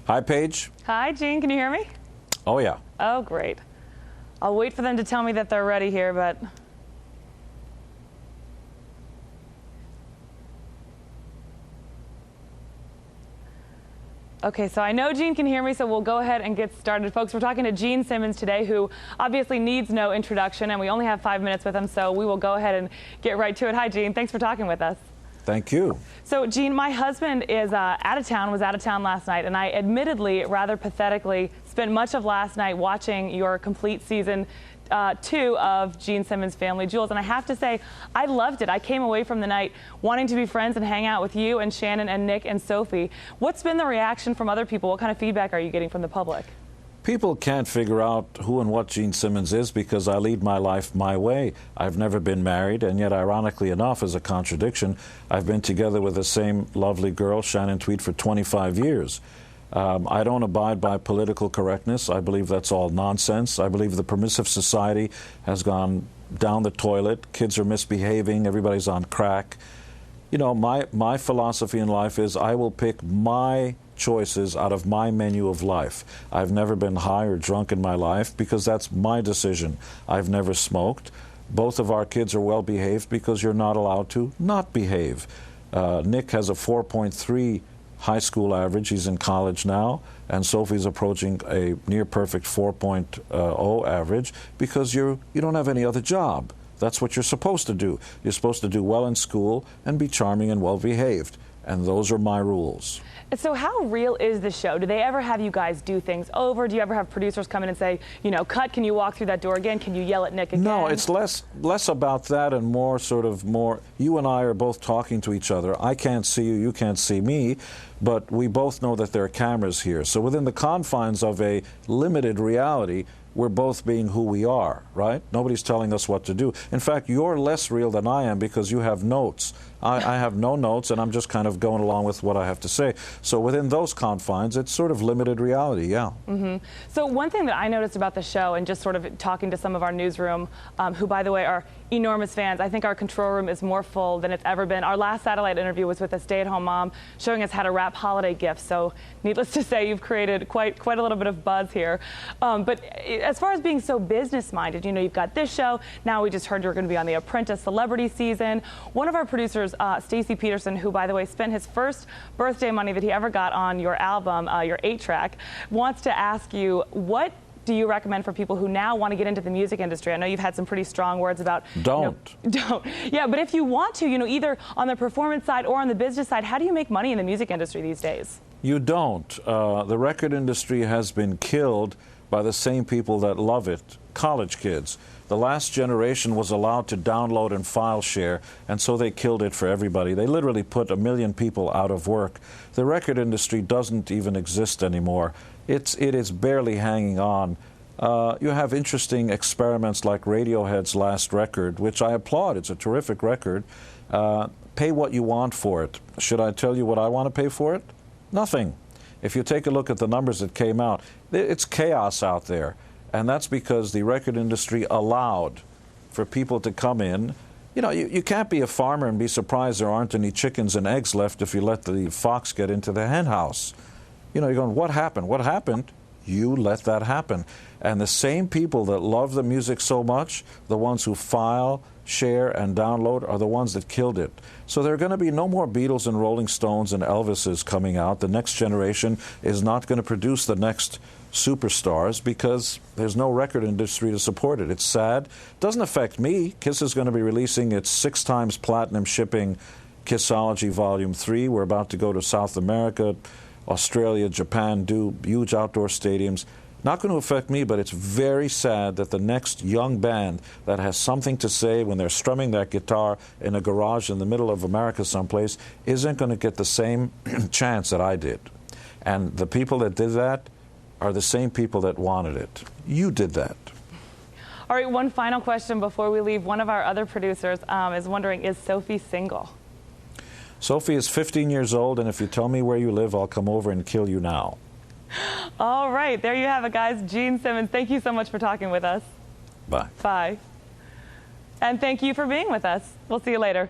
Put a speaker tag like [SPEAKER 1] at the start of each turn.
[SPEAKER 1] Hi, Paige.
[SPEAKER 2] Hi, Gene. Can you hear me?
[SPEAKER 1] Oh, yeah.
[SPEAKER 2] Oh, great. I'll wait for them to tell me that they're ready here, but... Okay, so I know Gene can hear me, so we'll go ahead and get started. Folks, we're talking to Gene Simmons today, who obviously needs no introduction, and we only have 5 minutes with him, so we will go ahead and get right to it. Hi, Gene. Thanks for talking with us.
[SPEAKER 1] Thank you.
[SPEAKER 2] So, Gene, my husband is was out of town last night, and I admittedly, rather pathetically, spent much of last night watching your complete season 2 of Gene Simmons' Family Jewels, and I have to say, I loved it. I came away from the night wanting to be friends and hang out with you and Shannon and Nick and Sophie. What's been the reaction from other people? What kind of feedback are you getting from the public?
[SPEAKER 1] People can't figure out who and what Gene Simmons is because I lead my life my way. I've never been married, and yet, ironically enough, as a contradiction, I've been together with the same lovely girl, Shannon Tweed, for 25 years. I don't abide by political correctness. I believe that's all nonsense. I believe the permissive society has gone down the toilet. Kids are misbehaving. Everybody's on crack. You know, my philosophy in life is I will pick my choices out of my menu of life. I've never been high or drunk in my life because that's my decision. I've never smoked. Both of our kids are well behaved because you're not allowed to not behave. Nick has a 4.3 high school average. He's in college now, and Sophie's approaching a near perfect 4.0 average because you don't have any other job. That's what you're supposed to do. You're supposed to do well in school and be charming and well behaved. And those are my rules.
[SPEAKER 2] So how real is the show? Do they ever have you guys do things over? Do you ever have producers come in and say, you know, cut, can you walk through that door again? Can you yell at Nick again?
[SPEAKER 1] No, it's less about that and more you and I are both talking to each other. I can't see you, you can't see me, but we both know that there are cameras here. So within the confines of a limited reality, we're both being who we are, right? Nobody's telling us what to do. In fact, you're less real than I am because you have notes. I have no notes, and I'm just kind of going along with what I have to say. So within those confines, it's sort of limited reality, yeah.
[SPEAKER 2] Mm-hmm. So one thing that I noticed about the show, and just sort of talking to some of our newsroom, who, by the way, are enormous fans, I think our control room is more full than it's ever been. Our last satellite interview was with a stay-at-home mom showing us how to wrap holiday gifts. So needless to say, you've created quite a little bit of buzz here. But as far as being so business-minded, you know, you've got this show. Now we just heard you're going to be on The Apprentice celebrity season. One of our producers, Stacey Peterson, who, by the way, spent his first birthday money that he ever got on your album, your 8-track, wants to ask you, what do you recommend for people who now want to get into the music industry? I know you've had some pretty strong words about...
[SPEAKER 1] Don't.
[SPEAKER 2] Don't. Yeah, but if you want to, you know, either on the performance side or on the business side, how do you make money in the music industry these days?
[SPEAKER 1] You don't. The record industry has been killed by the same people that love it, college kids. The last generation was allowed to download and file share, and so they killed it for everybody. They literally put 1 million people out of work. The record industry doesn't even exist anymore. It is barely hanging on. You have interesting experiments like Radiohead's last record, which I applaud. It's a terrific record. Pay what you want for it. Should I tell you what I want to pay for it? Nothing. If you take a look at the numbers that came out, it's chaos out there. And that's because the record industry allowed for people to come in. You know, you can't be a farmer and be surprised there aren't any chickens and eggs left if you let the fox get into the hen house. You know, you're going, what happened? What happened? You let that happen. And the same people that love the music so much, the ones who file, share, and download, are the ones that killed it. So there are going to be no more Beatles and Rolling Stones and Elvises coming out. The next generation is not going to produce the next superstars because there's no record industry to support it. It's sad. It doesn't affect me. Kiss is going to be releasing its 6 times platinum shipping Kissology Volume 3. We're about to go to South America, Australia, Japan, do huge outdoor stadiums. Not going to affect me, but it's very sad that the next young band that has something to say when they're strumming that guitar in a garage in the middle of America someplace isn't going to get the same chance that I did. And the people that did that are the same people that wanted it. You did that.
[SPEAKER 2] All right, one final question before we leave. One of our other producers is wondering, is Sophie single?
[SPEAKER 1] Sophie is 15 years old, and if you tell me where you live, I'll come over and kill you now.
[SPEAKER 2] All right, there you have it, guys. Gene Simmons, thank you so much for talking with us.
[SPEAKER 1] Bye.
[SPEAKER 2] Bye. And thank you for being with us. We'll see you later.